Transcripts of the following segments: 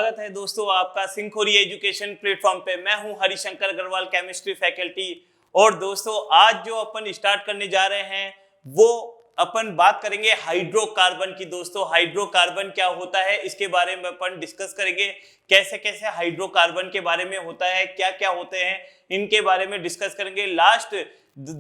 स्वागत है दोस्तों आपका सिंखोरी एजुकेशन प्लेटफॉर्म पे। मैं हूं हरिशंकर अग्रवाल, केमिस्ट्री फैकल्टी। और दोस्तों आज जो अपन स्टार्ट करने जा रहे हैं वो अपन बात करेंगे हाइड्रोकार्बन की। दोस्तों हाइड्रोकार्बन क्या होता है इसके बारे में अपन डिस्कस करेंगे। कैसे कैसे हाइड्रोकार्बन के बारे में होता है, क्या क्या होते हैं, इनके बारे में डिस्कस करेंगे।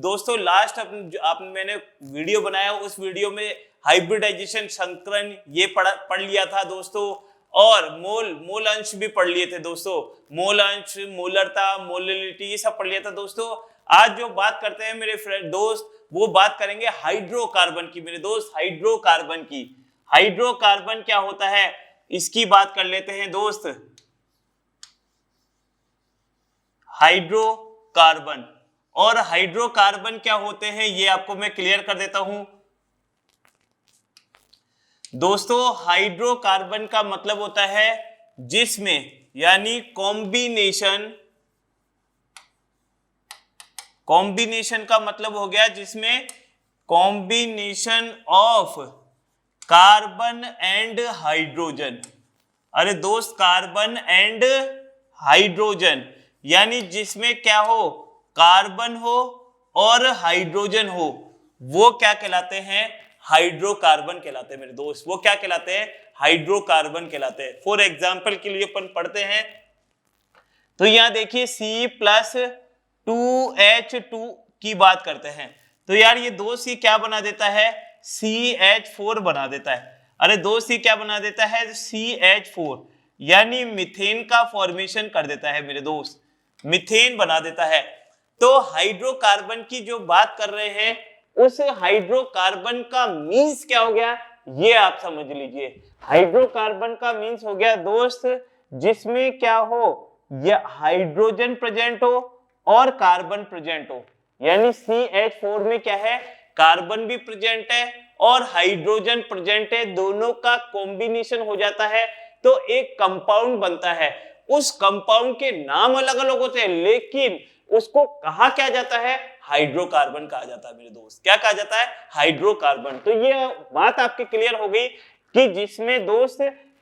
दोस्तों लास्ट मैंने वीडियो बनाया, उस वीडियो में हाइब्रिडाइजेशन, संकरण ये पढ़ लिया था दोस्तों। और मोल अंश भी पढ़ लिए थे दोस्तों। मोल अंश, मोलरता, मोलिलिटी ये सब पढ़ लिया था दोस्तों। आज जो बात करते हैं मेरे फ्रेंड दोस्त, वो बात करेंगे हाइड्रोकार्बन की मेरे दोस्त। हाइड्रोकार्बन की, हाइड्रोकार्बन क्या होता है इसकी बात कर लेते हैं दोस्त। हाइड्रोकार्बन और हाइड्रोकार्बन क्या होते हैं ये आपको मैं क्लियर कर देता हूं दोस्तों। हाइड्रोकार्बन का मतलब होता है जिसमें, यानी कॉम्बिनेशन का मतलब हो गया जिसमें combination of carbon and hydrogen. अरे दोस्त, कार्बन एंड हाइड्रोजन, यानी जिसमें क्या हो, कार्बन हो और हाइड्रोजन हो, वो क्या कहलाते हैं, हाइड्रोकार्बन कहलाते हैं मेरे दोस्त। वो क्या कहलाते हैं, हाइड्रोकार्बन कहलाते हैं। फॉर एग्जाम्पल के लिए अपन पढ़ते हैं तो यहां देखिए C+2H2 की बात करते हैं तो यार ये 2C क्या बना देता है, CH4 बना देता है। अरे 2C क्या बना देता है, CH4, यानी मीथेन का फॉर्मेशन कर देता है मेरे दोस्त, मीथेन बना देता है। तो हाइड्रोकार्बन की जो बात कर रहे हैं उस हाइड्रोकार्बन का मीन्स क्या हो गया ये आप समझ लीजिए। हाइड्रोकार्बन का मीन्स हो गया दोस्त जिसमें क्या हो, या हाइड्रोजन प्रेजेंट हो और कार्बन प्रेजेंट हो। यानी CH4 में क्या है, कार्बन भी प्रेजेंट है और हाइड्रोजन प्रेजेंट है, दोनों का कॉम्बिनेशन हो जाता है तो एक कंपाउंड बनता है। उस कंपाउंड के नाम अलग अलग होते हैं लेकिन उसको कहा क्या जाता है, हाइड्रोकार्बन कहा जाता है मेरे दोस्त। क्या कहा जाता है, हाइड्रोकार्बन। तो ये बात आपकी क्लियर हो गई कि जिसमें दोस्त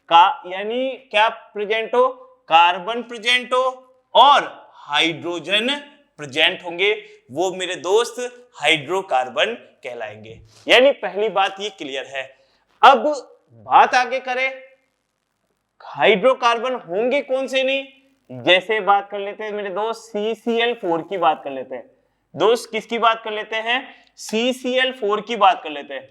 का यानी क्या प्रेजेंट हो, कार्बन प्रेजेंट हो और हाइड्रोजन प्रेजेंट होंगे, वो मेरे दोस्त हाइड्रोकार्बन कहलाएंगे। यानी पहली बात ये क्लियर है। अब बात आगे करें, हाइड्रोकार्बन होंगे कौन से नहीं, जैसे बात कर लेते हैं मेरे दोस्त CCl4 की बात कर लेते हैं दोस्त। किसकी बात कर लेते हैं, CCl4 की बात कर लेते हैं,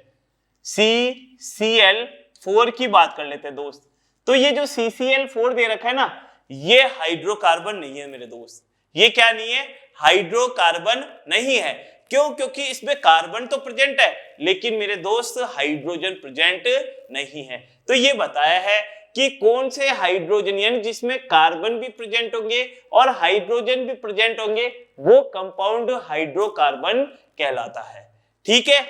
CCl4 की बात कर लेते हैं दोस्त। तो ये जो CCl4 दे रखा है ना, ये हाइड्रोकार्बन नहीं है मेरे दोस्त। ये क्या नहीं है, हाइड्रोकार्बन नहीं है। क्यों, क्योंकि इसमें कार्बन तो प्रेजेंट है लेकिन मेरे दोस्त हाइड्रोजन प्रेजेंट नहीं है। तो ये बताया है कि कौन से हाइड्रोजन, यानी जिसमें कार्बन भी प्रेजेंट होंगे और हाइड्रोजन भी प्रेजेंट होंगे, वो कंपाउंड हाइड्रोकार्बन कहलाता है। ठीक है,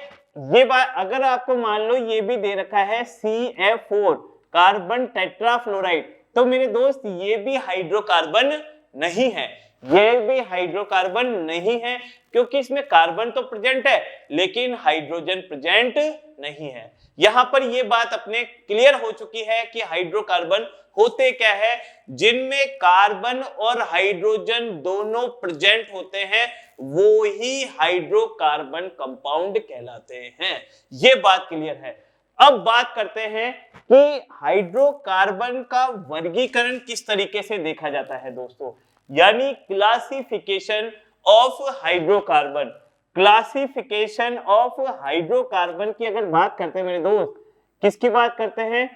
ये बात अगर आपको मान लो ये भी दे रखा है CF4 कार्बन टेट्राफ्लोराइड, तो मेरे दोस्त ये भी हाइड्रोकार्बन नहीं है। ये भी हाइड्रोकार्बन नहीं है क्योंकि इसमें कार्बन तो प्रेजेंट है लेकिन हाइड्रोजन प्रेजेंट नहीं है। यहां पर ये बात अपने क्लियर हो चुकी है कि हाइड्रोकार्बन होते क्या है, जिनमें कार्बन और हाइड्रोजन दोनों प्रेजेंट होते हैं वो ही हाइड्रोकार्बन कंपाउंड कहलाते हैं। ये बात क्लियर है। अब बात करते हैं कि हाइड्रोकार्बन का वर्गीकरण किस तरीके से देखा जाता है दोस्तों, यानी classification of hydrocarbon. Classification of hydrocarbon की अगर बात करते हैं मेरे दोस्त, किसकी बात करते हैं,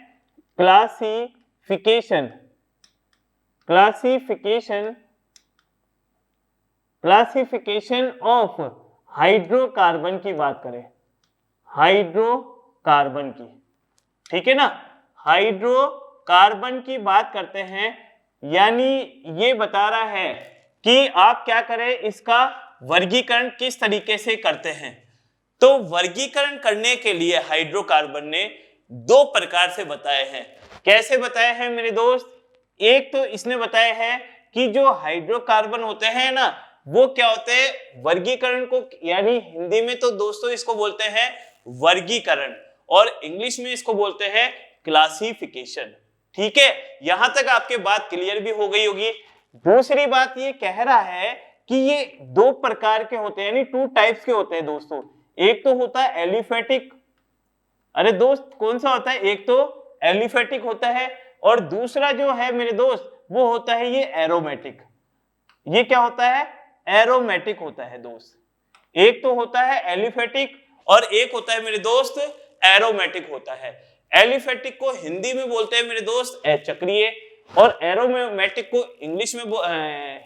क्लासिफिकेशन ऑफ हाइड्रोकार्बन की बात करें, हाइड्रोकार्बन की, ठीक है ना, हाइड्रोकार्बन की बात करते हैं। यानी ये बता रहा है कि आप क्या करें, इसका वर्गीकरण किस तरीके से करते हैं। तो वर्गीकरण करने के लिए हाइड्रोकार्बन ने दो प्रकार से बताए हैं। कैसे बताए हैं मेरे दोस्त, एक तो इसने बताया है कि जो हाइड्रोकार्बन होते हैं ना, वो क्या होते हैं, वर्गीकरण को, यानी हिंदी में तो दोस्तों इसको बोलते हैं वर्गीकरण और इंग्लिश में इसको बोलते हैं क्लासिफिकेशन। ठीक है, यहां तक आपके बात क्लियर भी हो गई होगी। दूसरी बात ये कह रहा है कि ये दो प्रकार के होते हैं, यानी टू टाइप्स के होते हैं दोस्तों। एक तो होता है एलिफेटिक, अरे दोस्त कौन सा होता है, एक तो एलिफेटिक होता है और दूसरा जो है मेरे दोस्त वो होता है ये एरोमेटिक। ये क्या होता है, एरोमेटिक होता है दोस्त। एक तो होता है एलिफेटिक और एक होता है मेरे दोस्त एरोमेटिक होता है। एलिफेटिक को हिंदी में बोलते हैं मेरे दोस्त चक्रीय, और एरोमेटिक को इंग्लिश में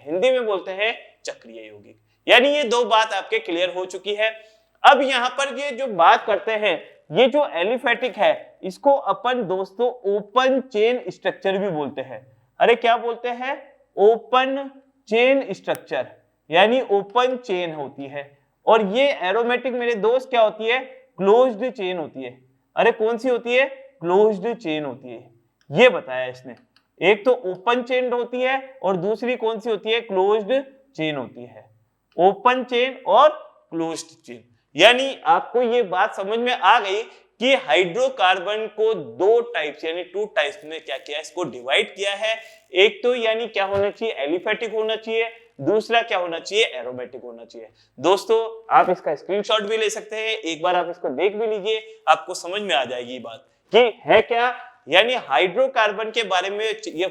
हिंदी में बोलते हैं चक्रीय यौगिक। यानी ये दो बात आपके क्लियर हो चुकी है। अब यहाँ पर ये जो बात करते हैं, ये जो एलिफेटिक है इसको अपन दोस्तों ओपन चेन स्ट्रक्चर भी बोलते हैं। अरे क्या बोलते हैं, ओपन चेन स्ट्रक्चर, यानी ओपन चेन होती है। और ये एरोमेटिक मेरे दोस्त क्या होती है, क्लोज्ड चेन होती है। अरे कौन सी होती है, क्लोज्ड चेन होती है, ये बताया इसने। एक तो ओपन चेन होती है और दूसरी कौन सी होती है, क्लोज्ड चेन होती है। ओपन चेन और क्लोज्ड चेन, यानी आपको ये बात समझ में आ गई कि हाइड्रोकार्बन को दो टाइप्स यानी टू टाइप्स में क्या किया, इसको डिवाइड किया है। एक तो यानी क्या होना चाहिए, एलिफेटिक होना चाहिए, दूसरा क्या होना चाहिए, एरोमेटिक होना चाहिए। दोस्तों आप इसका स्क्रीनशॉट भी ले सकते हैं, एक बार आप इसको देख भी लीजिए, आपको समझ में आ जाएगी ये बात कि है क्या। यानी हाइड्रोकार्बन के बारे में ये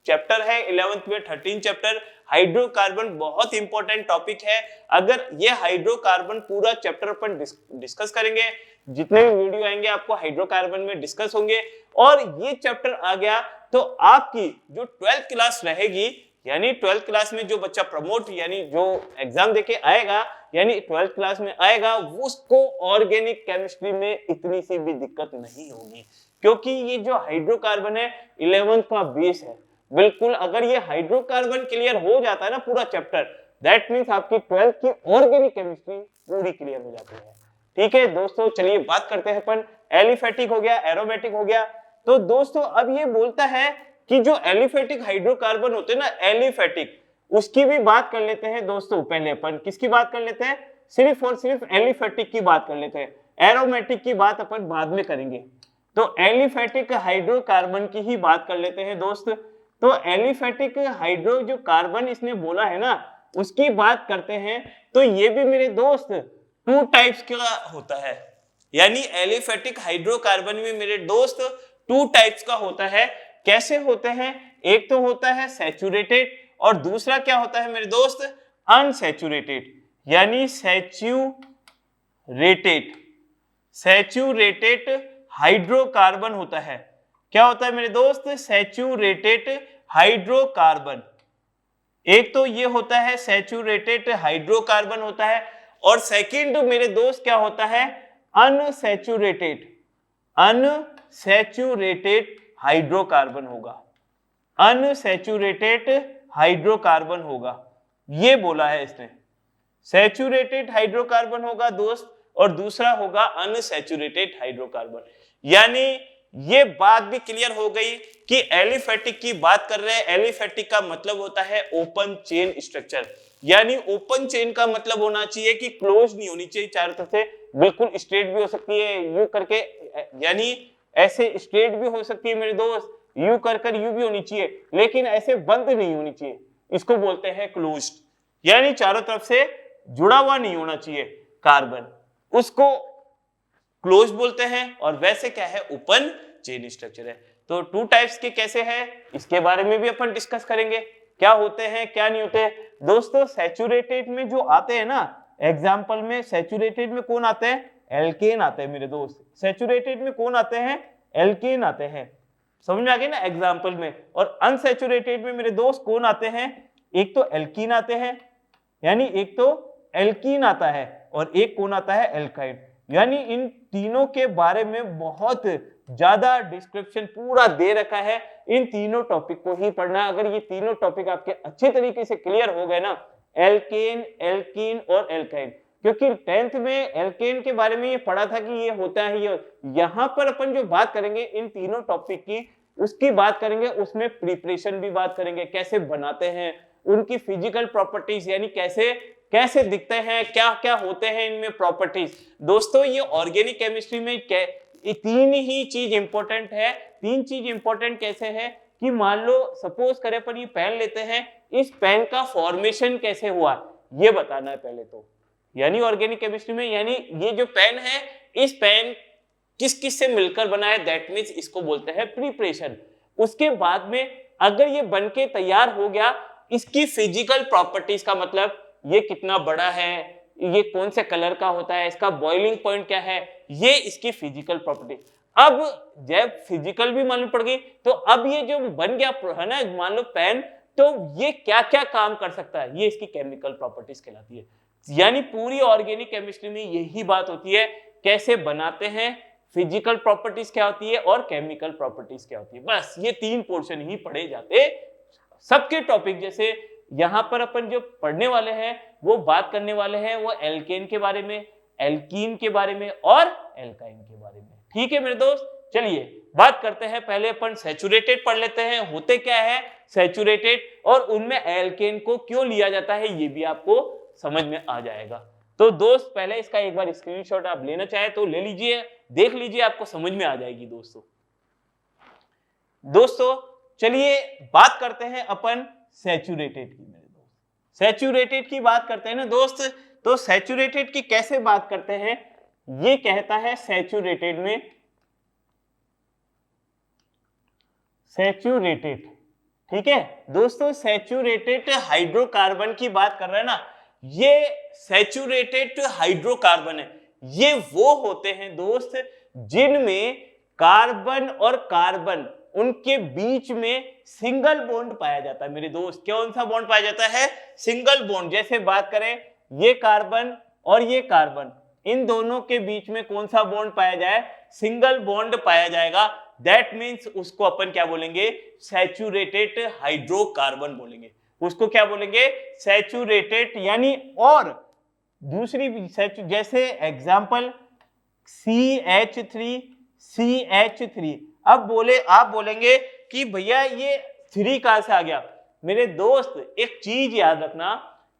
चैप्टर है 11th में 13 चैप्टर। हाइड्रोकार्बन बहुत इंपॉर्टेंट टॉपिक है। अगर ये हाइड्रोकार्बन पूरा चैप्टर अपन डिस्कस करेंगे, जितने भी वीडियो आएंगे आपको हाइड्रोकार्बन में डिस्कस होंगे, और ये चैप्टर आ गया तो आपकी जो 12th क्लास रहेगी, यानी 12th क्लास में जो बच्चा प्रमोट यानी जो एग्जाम देके आएगा, यानी 12th क्लास में आएगा, उसको ऑर्गेनिक केमिस्ट्री में इतनी सी भी दिक्कत नहीं होगी, क्योंकि ये जो हाइड्रोकार्बन है 11th का बेस है बिल्कुल। अगर ये हाइड्रोकार्बन क्लियर हो जाता है ना पूरा चैप्टर, दैट मींस आपकी 12th की ऑर्गेनिक केमिस्ट्री पूरी क्लियर हो जाती है। ठीक है दोस्तों, चलिए बात करते हैं अपन, एलिफेटिक हो गया, एरोमेटिक हो गया। तो दोस्तों अब ये बोलता है कि जो एलिफेटिक हाइड्रोकार्बन होते हैं ना, एलिफेटिक, उसकी भी बात कर लेते हैं दोस्तों। पहले अपन किसकी बात कर लेते हैं, सिर्फ और सिर्फ एलिफेटिक की बात कर लेते हैं, एरोमेटिक की बात अपन बाद में करेंगे। तो एलिफेटिक हाइड्रोकार्बन की ही बात कर लेते हैं दोस्त। तो एलिफेटिक हाइड्रो जो कार्बन इसने बोला है ना, उसकी बात करते हैं। तो ये भी मेरे दोस्त टू टाइप्स का होता है, यानी एलिफेटिक हाइड्रोकार्बन भी मेरे दोस्त टू टाइप्स का होता है। कैसे होते हैं, एक तो होता है सैचुरेटेड और दूसरा क्या होता है मेरे दोस्त, अनसैचुरेटेड। यानी सैचुरेटेड हाइड्रोकार्बन होता है। क्या होता है मेरे दोस्त, सैचुरेटेड हाइड्रोकार्बन। एक तो ये होता है सैचुरेटेड हाइड्रोकार्बन होता है, और सेकंड मेरे दोस्त क्या होता है, अनसैचुरेटेड हाइड्रोकार्बन होगा, अनसैचुरेटेड हाइड्रोकार्बन होगा। ये बोला है इसने, सैचुरेटेड हाइड्रोकार्बन होगा दोस्त और दूसरा होगा अनसैचुरेटेड हाइड्रोकार्बन। यानी ये बात भी क्लियर हो गई कि एलिफेटिक की बात कर रहे हैं। एलिफेटिक का मतलब होता है ओपन चेन स्ट्रक्चर, यानी ओपन चेन का मतलब होना चाहिए कि क्लोज नहीं होनी चाहिए चारों तरफ से, बिल्कुल स्ट्रेट भी हो सकती है यू करके, यानी ऐसे स्ट्रेट भी हो सकती है मेरे दोस्त, यू कर यू भी होनी चाहिए, लेकिन ऐसे बंद नहीं होनी चाहिए। इसको बोलते हैं क्लोज्ड, यानी चारों तरफ से जुड़ा हुआ नहीं होना चाहिए कार्बन, उसको क्लोज बोलते हैं। और वैसे क्या है, ओपन चेन स्ट्रक्चर है। तो टू टाइप्स के कैसे है, इसके बारे में भी अपन डिस्कस करेंगे, क्या होते हैं क्या नहीं होते। दोस्तों सैचुरेटेड में जो आते हैं ना, एग्जांपल में सैचुरेटेड में कौन आते हैं, एल्केन आते हैं मेरे दोस्त। सैचुरेटेड में कौन आते हैं, एल्केन आते हैं, समझ में आ गई ना एग्जांपल में। और अनसैचुरेटेड में मेरे दोस्त कौन आते हैं, एक तो एल्कीन आते हैं, यानी एक तो एल्कीन आता है और एक कौन आता है, एल्काइड। यानी इन तीनों के बारे में बहुत ज्यादा डिस्क्रिप्शन पूरा दे रखा है, इन तीनों टॉपिक को ही पढ़ना है। अगर ये तीनों टॉपिक आपके अच्छे तरीके से क्लियर हो गए ना, एल्केन, एल्कीन और एल्काइड, क्योंकि 10th में एल्केन के बारे में ये पढ़ा था कि ये होता है ये, यहाँ पर अपन जो बात करेंगे इन तीनों टॉपिक की, उसकी बात करेंगे, उसमें प्रिपरेशन भी बात करेंगे, कैसे बनाते हैं, उनकी फिजिकल प्रॉपर्टीज, यानी कैसे कैसे दिखते हैं, क्या क्या होते हैं इनमें प्रॉपर्टीज। दोस्तों ये ऑर्गेनिक केमिस्ट्री में ये तीन ही चीज इंपॉर्टेंट है। तीन चीज इंपॉर्टेंट कैसे है कि मान लो सपोज करें अपन ये पेन लेते हैं, इस पेन का फॉर्मेशन कैसे हुआ ये बताना है पहले तो, यानी ऑर्गेनिक केमिस्ट्री में, यानी ये जो पेन है इस पेन किस किस से मिलकर बना है, दैट मीन्स इसको बोलते हैं प्रिपरेशन। उसके बाद में अगर ये बनके तैयार हो गया, इसकी फिजिकल प्रॉपर्टीज का मतलब ये कितना बड़ा है, ये कौन से कलर का होता है, इसका बॉइलिंग पॉइंट क्या है, ये इसकी फिजिकल प्रॉपर्टी। अब जब फिजिकल भी मालूम पड़ गई तो अब ये जो बन गया है ना मान लो पेन, तो ये क्या क्या काम कर सकता है, ये इसकी केमिकल प्रॉपर्टीज कहलाती है। यानी पूरी ऑर्गेनिक केमिस्ट्री में यही बात होती है, कैसे बनाते हैं, फिजिकल प्रॉपर्टीज क्या होती है और केमिकल प्रॉपर्टीज क्या होती है। बस ये तीन पोर्शन ही पढ़े जाते सबके टॉपिक। जैसे यहां पर अपन जो पढ़ने वाले हैं वो बात करने वाले हैं वो एल्केन के बारे में, एल्कीन के बारे में और एल्काइन के बारे में। ठीक है मेरे दोस्त, चलिए बात करते हैं। पहले अपन सैचुरेटेड पढ़ लेते हैं, होते क्या है सैचुरेटेड, और उनमें एल्केन को क्यों लिया जाता है ये भी आपको समझ में आ जाएगा। तो दोस्त पहले इसका एक बार स्क्रीनशॉट आप लेना चाहे तो ले लीजिए, देख लीजिए, आपको समझ में आ जाएगी दोस्तों चलिए बात करते हैं अपन सैचुरेटेड की। मेरे दोस्त सैचुरेटेड की बात करते हैं ना दोस्त, तो सैचुरेटेड की कैसे बात करते हैं, ये कहता है सैचुरेटेड में, सैचुरेटेड, ठीक है दोस्तों, सैचुरेटेड हाइड्रोकार्बन की बात कर रहे हैं ना, ये सैचुरेटेड हाइड्रोकार्बन है। ये वो होते हैं दोस्त जिनमें कार्बन और कार्बन उनके बीच में सिंगल बॉन्ड पाया जाता है। मेरे दोस्त कौन सा बॉन्ड पाया जाता है, सिंगल बॉन्ड। जैसे बात करें ये कार्बन और ये कार्बन, इन दोनों के बीच में कौन सा बॉन्ड पाया जाए, सिंगल बॉन्ड पाया जाएगा। दैट मीन्स उसको अपन क्या बोलेंगे, सैचुरेटेड हाइड्रोकार्बन बोलेंगे। उसको क्या बोलेंगे, सैचुरेटेड। यानी और दूसरी जैसे एग्जांपल CH3 CH3। अब आप बोलेंगे कि भैया ये 3 कहां से आ गया। मेरे दोस्त एक चीज याद रखना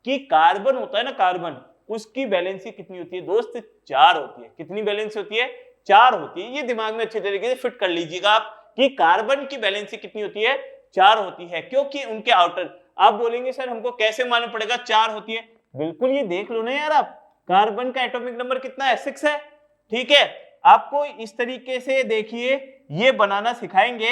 कि कार्बन होता है ना, कार्बन, उसकी वैलेंसी कितनी होती है दोस्त, 4 होती है। कितनी वैलेंसी होती है, 4 होती है। ये दिमाग में अच्छे तरीके से फिट कर लीजिएगा आप कि कार्बन की वैलेंसी कितनी होती है, 4 होती है, क्योंकि उनके आउटर। आप बोलेंगे सर हमको कैसे मालूम पड़ेगा 4 होती है, बिल्कुल ये देख लो ना यार आप, कार्बन का एटॉमिक नंबर कितना है, 6 है। ठीक है, आपको इस तरीके से देखिए ये बनाना सिखाएंगे।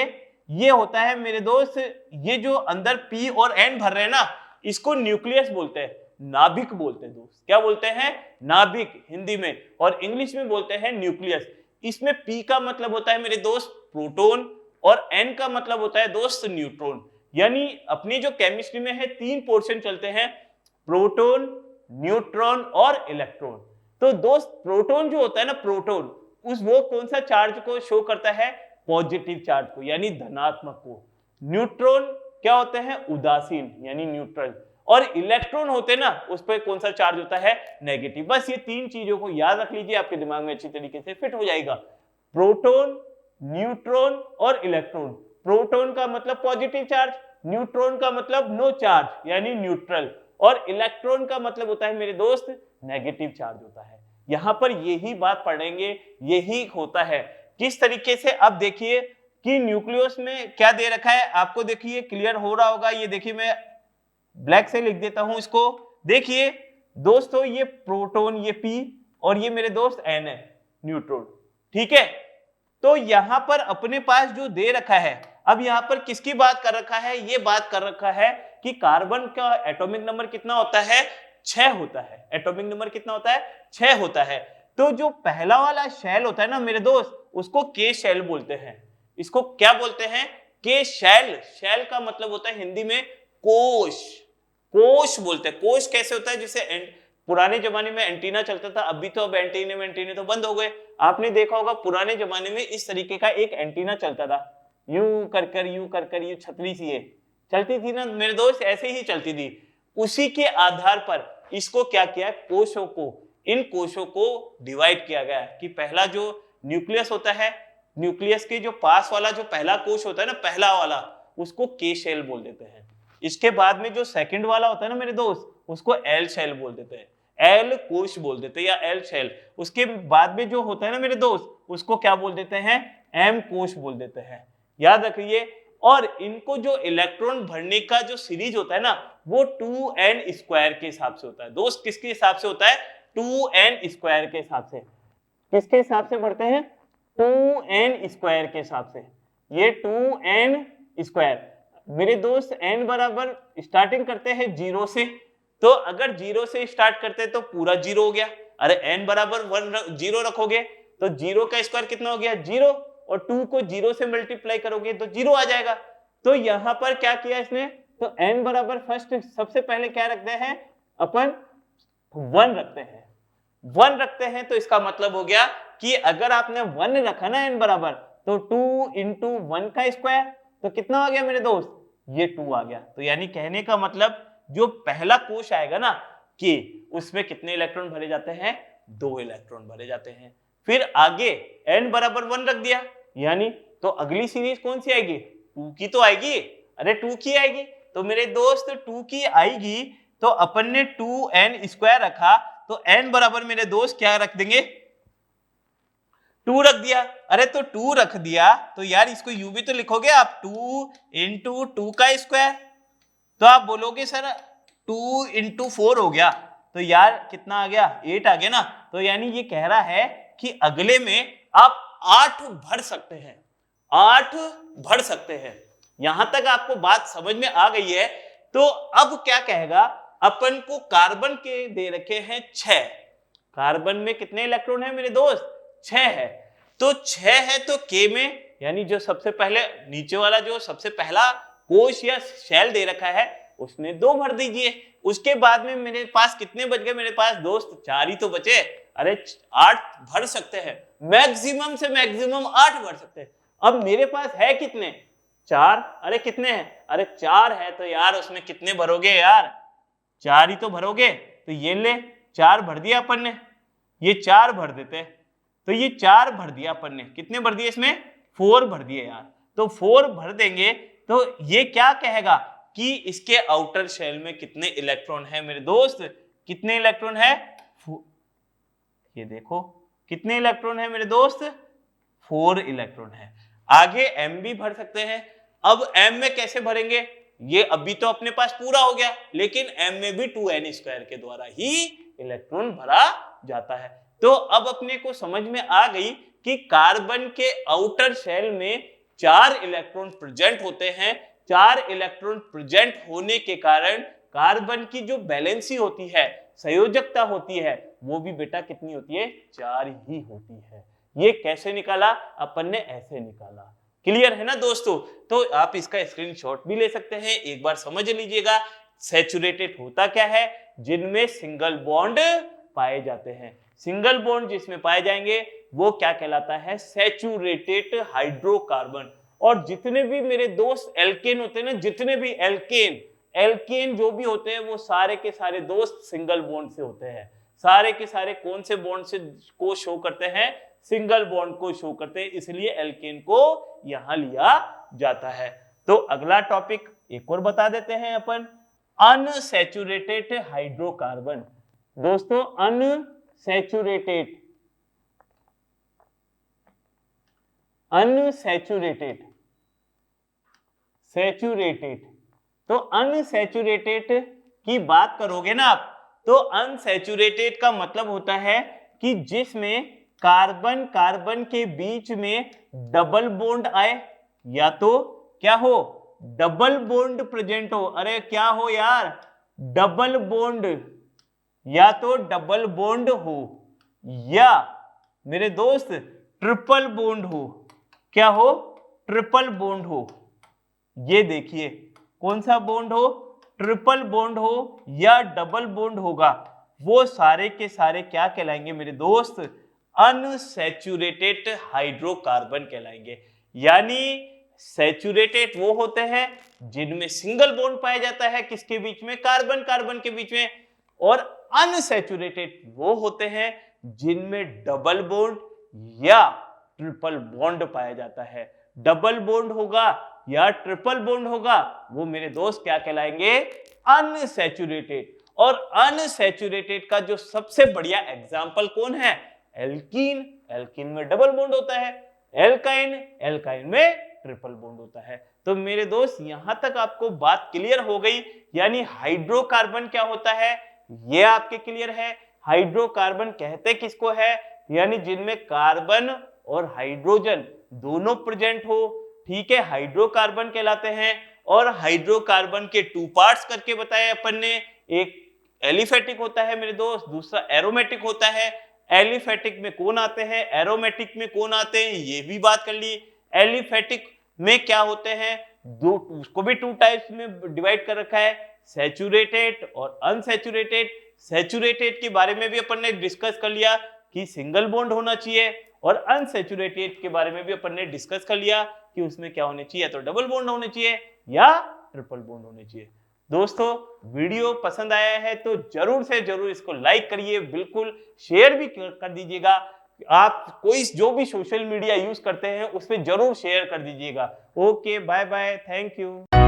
ये होता है मेरे दोस्त, ये जो अंदर P और N भर रहे हैं ना, इसको न्यूक्लियस बोलते हैं, नाभिक बोलते हैं दोस्त। क्या बोलते हैं, नाभिक हिंदी में, और इंग्लिश में बोलते हैं न्यूक्लियस। इसमें P का मतलब होता है मेरे दोस्त प्रोटॉन और N का मतलब होता है दोस्त न्यूट्रॉन। यानी अपनी जो केमिस्ट्री में है 3 पोर्शन चलते हैं, प्रोटॉन, न्यूट्रॉन और इलेक्ट्रॉन। तो दोस्त प्रोटॉन जो होता है ना, प्रोटॉन वो कौन सा चार्ज को शो करता है, पॉजिटिव चार्ज को, यानी धनात्मक को। न्यूट्रॉन क्या होते हैं, उदासीन यानी न्यूट्रल। और इलेक्ट्रॉन होते हैं ना, उस पर कौन सा चार्ज होता है, नेगेटिव। बस ये 3 चीजों को याद रख लीजिए, आपके दिमाग में अच्छी तरीके से फिट हो जाएगा। प्रोटॉन, न्यूट्रॉन और इलेक्ट्रॉन। प्रोटॉन का मतलब पॉजिटिव चार्ज, न्यूट्रॉन का मतलब नो चार्ज यानी न्यूट्रल, और इलेक्ट्रॉन का मतलब होता है मेरे दोस्त नेगेटिव चार्ज होता है। यहां पर यही बात पढ़ेंगे, यही होता है किस तरीके से। अब देखिए कि न्यूक्लियस में क्या दे रखा है, आपको देखिए क्लियर हो रहा होगा। ये देखिए मैं ब्लैक से लिख देता हूं इसको। देखिए दोस्तों ये प्रोटॉन, ये P, और ये मेरे दोस्त N है, न्यूट्रॉन। ठीक है, तो यहां पर अपने पास जो दे रखा है, अब यहां पर किसकी बात कर रखा है, ये बात कर रखा है कि कार्बन का एटॉमिक नंबर कितना होता है, 6 होता है। एटॉमिक नंबर कितना होता है, 6 होता है। तो जो पहला वाला शेल होता है ना मेरे दोस्त, उसको के शेल बोलते हैं। इसको क्या बोलते हैं, के शेल। शेल का मतलब होता है हिंदी में कोश, कोश बोलते हैं। कोश कैसे होता है, जैसे पुराने जमाने में एंटीना चलता था, अभी तो अब एंटीने तो बंद हो गए। आपने देखा होगा पुराने जमाने में इस तरीके का एक एंटीना चलता था, यूं कर यूं छतरी सी चलती थी ना मेरे दोस्त, ऐसे ही चलती थी। उसी के आधार पर इसको क्या किया, कोशों को, इन कोशों को डिवाइड किया गया कि पहला जो न्यूक्लियस होता है, न्यूक्लियस के जो पास वाला जो पहला कोश होता है ना, पहला वाला, उसको के शेल बोल देते हैं। इसके बाद में जो सेकंड वाला होता है ना मेरे दोस्त, उसको एल शेल बोल देते हैं। एल कोश बोल देते हैं या एल शेल। उसके बाद में जो होता है ना मेरे दोस्त, उसको क्या बोल देते हैं, एम कोश बोल देते हैं, याद रखिए। और इनको जो इलेक्ट्रॉन भरने का जो सीरीज होता है ना, वो 2n² के हिसाब से होता है दोस्त। किसके हिसाब से होता है, 2n² के हिसाब से। किसके हिसाब से भरते हैं, 2n² के हिसाब से। ये 2n²। मेरे दोस्त n बराबर स्टार्टिंग करते हैं 0 से, तो अगर 0 से स्टार्ट करते हैं तो पूरा 0 हो गया। अरे n बराबर 0 रखोगे तो 0 का स्क्वायर कितना हो गया, 0, और 2 को 0 से मल्टीप्लाई करोगे तो 0 आ जाएगा। तो यहां पर क्या किया इसने, तो n बराबर फर्स्ट सबसे पहले क्या रखते हैं अपन, 1 रखते हैं। 1 रखते हैं तो इसका मतलब हो गया कि अगर आपने 1 रखा ना n बराबर, तो 2 इंटू 1 का स्क्वायर, तो कितना आ गया मेरे दोस्त, ये 2 आ गया। तो यानी कहने का मतलब जो पहला कोश आएगा ना कि उसमें कितने इलेक्ट्रॉन भरे जाते हैं, 2 इलेक्ट्रॉन भरे जाते हैं। फिर आगे n बराबर 1 रख दिया, यानी तो अगली सीरीज कौन सी आएगी, 2 की तो आएगी। अरे 2 की आएगी, तो मेरे दोस्त 2 की आएगी, तो अपन ने 2n² रखा, तो n बराबर मेरे दोस्त क्या रख देंगे, 2 रख दिया। अरे तो 2 रख दिया तो यार इसको यू भी तो लिखोगे आप, 2 इंटू 2 का स्क्वायर। तो आप बोलोगे सर 2 इंटू 4 हो गया, तो यार कितना आ गया, 8 आ गया ना। तो यानी ये कह रहा है कि अगले में आप 8 भर सकते हैं, 8 भर सकते हैं। यहां तक आपको बात समझ में आ गई है। तो अब क्या कहेगा, अपन को कार्बन के दे रखे हैं 6, कार्बन में कितने इलेक्ट्रॉन है मेरे दोस्त, 6 है। तो 6 है तो के में, यानी जो सबसे पहले नीचे वाला जो सबसे पहला कोश या शेल दे रखा है उसमें 2 भर दीजिए। उसके बाद में मेरे पास कितने बच गए मेरे पास दोस्त, 4 ही तो बचे। अरे 8 भर सकते हैं, मैक्सिमम से मैक्सिमम 8 भर सकते हैं। अब मेरे पास है कितने, 4। अरे कितने हैं, अरे 4 है, तो यार उसमें कितने भरोगे यार, 4 ही तो भरोगे। तो ये ले 4 भर दिया अपन ने, ये 4 भर देते हैं। तो ये 4 भर दिया अपन ने, कितने भर दिए इसमें, 4 भर दिए यार। तो 4 भर देंगे तो ये क्या कहेगा कि इसके आउटर शेल में कितने इलेक्ट्रॉन है मेरे दोस्त, कितने इलेक्ट्रॉन है, ये देखो कितने इलेक्ट्रॉन है मेरे दोस्त, 4 इलेक्ट्रॉन है। आगे m भी भर सकते हैं। अब m में कैसे भरेंगे, ये अभी तो अपने पास पूरा हो गया, लेकिन m में भी 2n² के द्वारा ही इलेक्ट्रॉन भरा जाता है। तो अब अपने को समझ में आ गई कि कार्बन के आउटर शेल में 4 इलेक्ट्रॉन प्रेजेंट होते हैं। 4 इलेक्ट्रॉन प्रेजेंट होने के कारण कार्बन की जो वैलेंसी होती है, संयोजकता होती है, वो भी बेटा कितनी होती है, 4 ही होती है। ये कैसे निकाला, अपन ने ऐसे निकाला। क्लियर है ना दोस्तों। तो आप इसका स्क्रीनशॉट भी ले सकते हैं, एक बार समझ लीजिएगा। सैचुरेटेड होता क्या है, जिनमें सिंगल बॉन्ड पाए जाते हैं। सिंगल बॉन्ड जिसमें पाए जाएंगे वो क्या कहलाता है, सैचुरेटेड हाइड्रोकार्बन। और जितने भी मेरे दोस्त एल्केन होते हैं ना, जितने भी एल्केन जो भी होते हैं, वो सारे के सारे दोस्त सिंगल बॉन्ड से होते हैं। सारे के सारे कौन से बॉन्ड से को शो करते हैं, सिंगल बॉन्ड को शो करते हैं, इसलिए एल्केन को यहां लिया जाता है। तो अगला टॉपिक एक और बता देते हैं अपन, अनसैचुरेटेड हाइड्रोकार्बन। दोस्तों अनसैचुरेटेड सैचुरेटेड। तो अनसैचुरेटेड की बात करोगे ना आप, तो अनसैचुरेटेड का मतलब होता है कि जिसमें कार्बन कार्बन के बीच में डबल बॉन्ड आए, या तो क्या हो, डबल बॉन्ड प्रेजेंट हो। अरे क्या हो यार, डबल बॉन्ड, या तो डबल बॉन्ड हो, या मेरे दोस्त ट्रिपल बॉन्ड हो। क्या हो, ट्रिपल बॉन्ड हो। ये देखिए कौन सा बॉन्ड हो, ट्रिपल बॉन्ड हो या डबल बॉन्ड होगा, वो सारे के सारे क्या कहलाएंगे मेरे दोस्त, अनसैचुरेटेड हाइड्रोकार्बन कहलाएंगे। यानी सैचुरेटेड वो होते हैं जिनमें सिंगल बॉन्ड पाया जाता है, किसके बीच में, कार्बन कार्बन के बीच में। और अनसैचुरेटेड वो होते हैं जिनमें डबल बॉन्ड या ट्रिपल बॉन्ड पाया जाता है। डबल बॉन्ड होगा या ट्रिपल बॉन्ड होगा, वो मेरे दोस्त क्या कहलाएंगे, अनसैचुरेटेड। और अनसैचुरेटेड का जो सबसे बढ़िया एग्जाम्पल कौन है? एल्कीन। एल्कीन में डबल बॉन्ड होता है। एल्काइन, एल्काइन में ट्रिपल बॉन्ड होता है। तो मेरे दोस्त यहां तक आपको बात क्लियर हो गई, यानी हाइड्रोकार्बन क्या होता है ये आपके क्लियर है। हाइड्रोकार्बन कहते किसको है? यानी जिनमें कार्बन और हाइड्रोजन दोनों प्रेजेंट हो, ठीक है, हाइड्रोकार्बन कहलाते हैं। और हाइड्रोकार्बन के टू पार्ट्स करके बताया अपन ने, एक एलिफेटिक होता है मेरे दोस्त, दूसरा एरोमेटिक होता है। एलिफेटिक में कौन आते हैं, एरोमेटिक में कौन आते हैं, ये भी बात कर ली। एलिफेटिक में क्या होते हैं, दो, उसको भी टू टाइप्स में डिवाइड कर रखा है, सैचुरेटेड और अनसैचुरेटेड। सैचुरेटेड के बारे में भी अपन ने डिस्कस कर लिया कि सिंगल बॉन्ड होना चाहिए, और अनसैचुरेटेड के बारे में भी अपन ने डिस्कस कर लिया कि उसमें क्या होने चाहिए, तो डबल बॉन्ड होने चाहिए या ट्रिपल बॉन्ड होने चाहिए। दोस्तों वीडियो पसंद आया है तो जरूर से जरूर इसको लाइक करिए, बिल्कुल शेयर भी कर दीजिएगा। आप कोई जो भी सोशल मीडिया यूज करते हैं उस पर जरूर शेयर कर दीजिएगा। Okay, bye bye, thank you.